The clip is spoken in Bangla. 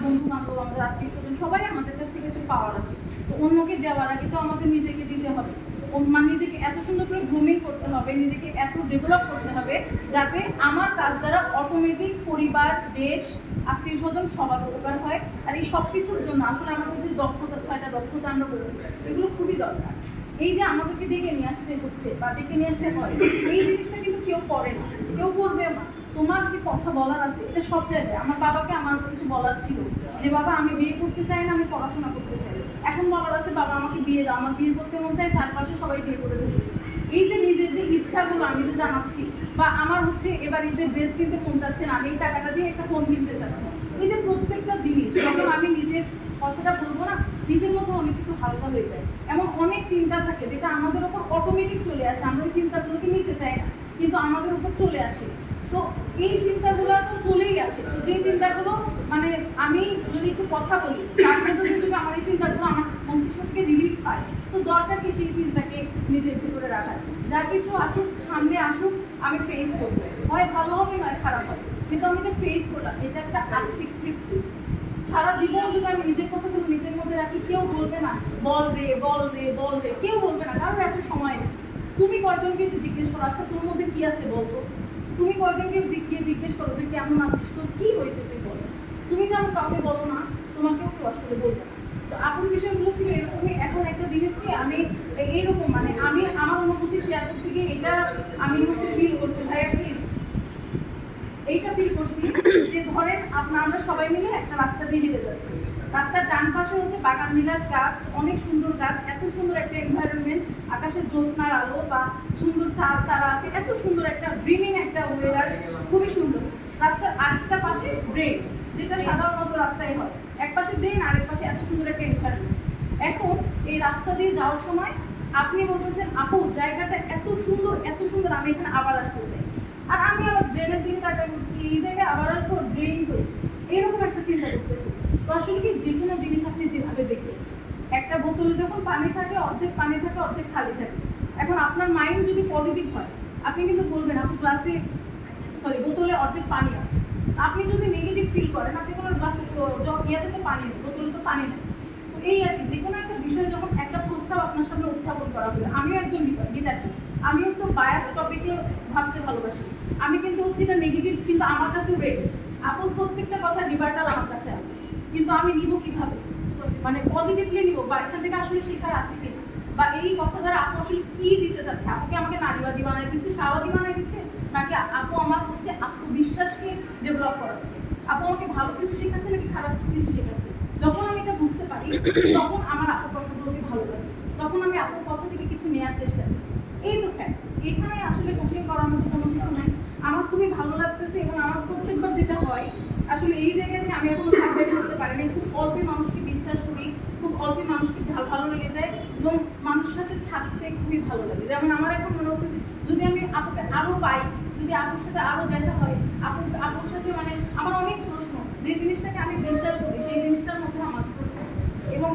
বন্ধু বান্ধব, আমাদের আত্মীয় স্বজন সবাই আমাদের কাছ থেকে কিছু পাওয়ার আছে। তো অন্যকে দেওয়ার আগে তো আমাদের নিজেকে দিতে হবে, মানে নিজেকে এত সুন্দর করে গ্রুমিং করতে হবে, নিজেকে এত ডেভেলপ করতে হবে যাতে আমার কাজ দ্বারা অটোমেটিক পরিবার, দেশ, আত্মীয় স্বজন সবার উপকার হয়। আর এই সব কিছুর জন্য আসলে আমাদের যে দক্ষতা, 6টা দক্ষতা আমরা বলছি, এগুলো খুবই দরকার। এই যে আমাদেরকে ডেকে নিয়ে আসতে হচ্ছে বা ডেকে নিয়ে আসতে হয়, এই জিনিসটা কিন্তু কেউ করে না, কেউ করবে না। তোমার যে কথা বলার আছে এটা সব জায়গায়। আমার বাবাকে আমার কিছু বলার ছিল যে বাবা আমি বিয়ে করতে চাই না, আমি পড়াশোনা করতে চাই। এখন বলার আছে বাবা আমাকে বিয়ে দাও, আমার বিয়ে করতে মন চায়, চারপাশে সবাই বিয়ে করে দেবে। এই যে নিজের যে ইচ্ছাগুলো আমি যে জানাচ্ছি, বা আমার হচ্ছে এবার ঈদের ড্রেস কিনতে মন চাচ্ছে না, আমি এই টাকাটা দিয়ে একটা ফোন কিনতে চাচ্ছি, এই যে প্রত্যেকটা জিনিস যখন আমি নিজের কথাটা বলবো না, নিজের মধ্যে অনেক কিছু হালকা হয়ে যায়। এমন অনেক চিন্তা থাকে যেটা আমাদের উপর অটোমেটিক চলে আসে, আমরা ওই চিন্তাগুলোকে নিতে চাই না কিন্তু আমাদের উপর চলে আসে। তো এই চিন্তাগুলো তো চলেই আসে। তো যে চিন্তাগুলো মানে আমি যদি একটু কথা বলি তার মধ্যে যদি আমার এই চিন্তাগুলো আমার মস্তিষ্ক থেকে রিলিফ পায়, তো দরকার কি সেই চিন্তাকে নিজের ভিতরে রাখার। যা কিছু আসুক, সামনে আসুক, আমি ফেস করবো, হয় ভালো হবে নয় খারাপ হবে, কিন্তু আমি যে ফেস করলাম এটা একটা আত্মিক তৃপ্তি। সারা জীবন যদি আমি নিজের কথাগুলো নিজের মধ্যে রাখি, কেউ বলবে না বল রে বল রে বল রে, কেউ বলবে না, কারণ এত সময় নেই। তুমি কয়জনকে জিজ্ঞেস করো আচ্ছা তোর মধ্যে কি আছে বলতো, তুমি কয়জনকে জিজ্ঞেস করো তুই কেমন আছিস, তোর কি হয়েছে তুই বলো। তুমি যেন কাউকে বলো না, তোমাকেও কেউ আসলে বলবে না। তো আপন বিষয়গুলো ছিল এরকমই। এখন একটা জিনিস কি আমি এইরকম মানে আমি আমার অনুভূতি শেয়ার করতে গিয়ে এটা আমি হচ্ছে ফিল করছি, ভাইয়া প্লিজ এইটা ফিল করছি যে ধরেন আমরা সবাই মিলে একটা রাস্তা দিয়ে হেঁটে যাচ্ছি, রাস্তার ডান পাশে হচ্ছে বাগান বিলাস গাছ, অনেক সুন্দর গাছ, এত সুন্দর একটা এনভায়রনমেন্ট, আকাশের জ্যোৎস্নার আলো বা সুন্দর চাঁদ তারা আছে, এত সুন্দর একটা ড্রিমিং একটা ওয়েদার, খুবই সুন্দর। রাস্তার আরেকটা পাশে ড্রেন, যেটা সাধারণত রাস্তায় হয়, এক পাশে ড্রেন আরেক পাশে এত সুন্দর একটা এনভায়রনমেন্ট। এখন এই রাস্তা দিয়ে যাওয়ার সময় আপনি বলতেছেন আপু জায়গাটা এত সুন্দর এত সুন্দর, আমি এখানে আবার আসতে চাই। আর আমি আবার ড্রেনের দিকে তাকাই বলছি এই জায়গায় আবার আসবো, ড্রেন করি, এরকম একটা চিন্তা করতেছি। তো আসলে কি যে কোনো জিনিস আপনি যেভাবে দেখবেন, একটা বোতলে যখন পানি থাকে অর্ধেক পানি থাকে অর্ধেক খালি থাকে। এখন আপনার মাইন্ড যদি পজিটিভ হয় আপনি কিন্তু বলবেন আপনি গ্লাসে বোতলে অর্ধেক পানি আছে। আপনি যদি নেগেটিভ ফিল করেন আপনি কোনো গ্লাসে ইয়াতে তো পানি নেই, বোতলে তো পানি নেই। তো এই আর কি, যে কোনো একটা বিষয় যখন একটা প্রস্তাব আপনার সামনে উত্থাপন করা হবে, আমিও একজন বিদ্যার্থী, আমিও তো বায়াস টপিকে ভাবতে ভালোবাসি, আমি কিন্তু হচ্ছে এটা নেগেটিভ কিন্তু আমার কাছেও রেডি। আপন প্রত্যেকটা কথা রিভার্টাল আমার কাছে আছে, কিন্তু আমি নিব কিভাবে, মানে পজিটিভলি নিব বা এখান থেকে আসলে শেখার আছে কিনা, বা এই কথা দ্বারা আপু আসলে কি দিতে চাচ্ছে, আপুকে আমাকে নারীবাদী বানাই দিচ্ছে, স্বাভাবিক বানাই দিচ্ছে, নাকি আপু আমার হচ্ছে আত্মবিশ্বাসকে ডেভেলপ করাচ্ছে, আপু আমাকে ভালো কিছু শেখাচ্ছে নাকি খারাপ কিছু শেখাচ্ছে। যখন আমি এটা বুঝতে পারি তখন আমার আপুর কথাগুলোকে ভালো লাগে, তখন আমি আপুর কথা থেকে কিছু নেওয়ার চেষ্টা করি। এই তো ফ্যাক্ট, এখানে আসলে কোচিং করার মতো কোনো কিছু নাই। আমার খুবই ভালো লাগতেছে এবং আমার প্রত্যেকবার যেটা হয় আসলে এই জায়গাতে আমি এখনো সার্ভাইভ করতে পারিনি, খুব অল্প মানুষকে বিশ্বাস করি, খুব অল্প মানুষকে ভালো লেগে যায় এবং মানুষের সাথে থাকতে খুবই ভালো লাগে। যেমন আমার এখন মনে হচ্ছে যদি আমি আপুকে আরও পাই, যদি আপুর সাথে আরও দেখা হয়, আপুর সাথে মানে আমার অনেক প্রশ্ন, যে জিনিসটাকে আমি বিশ্বাস করি সেই জিনিসটার মধ্যে আমার প্রশ্ন এবং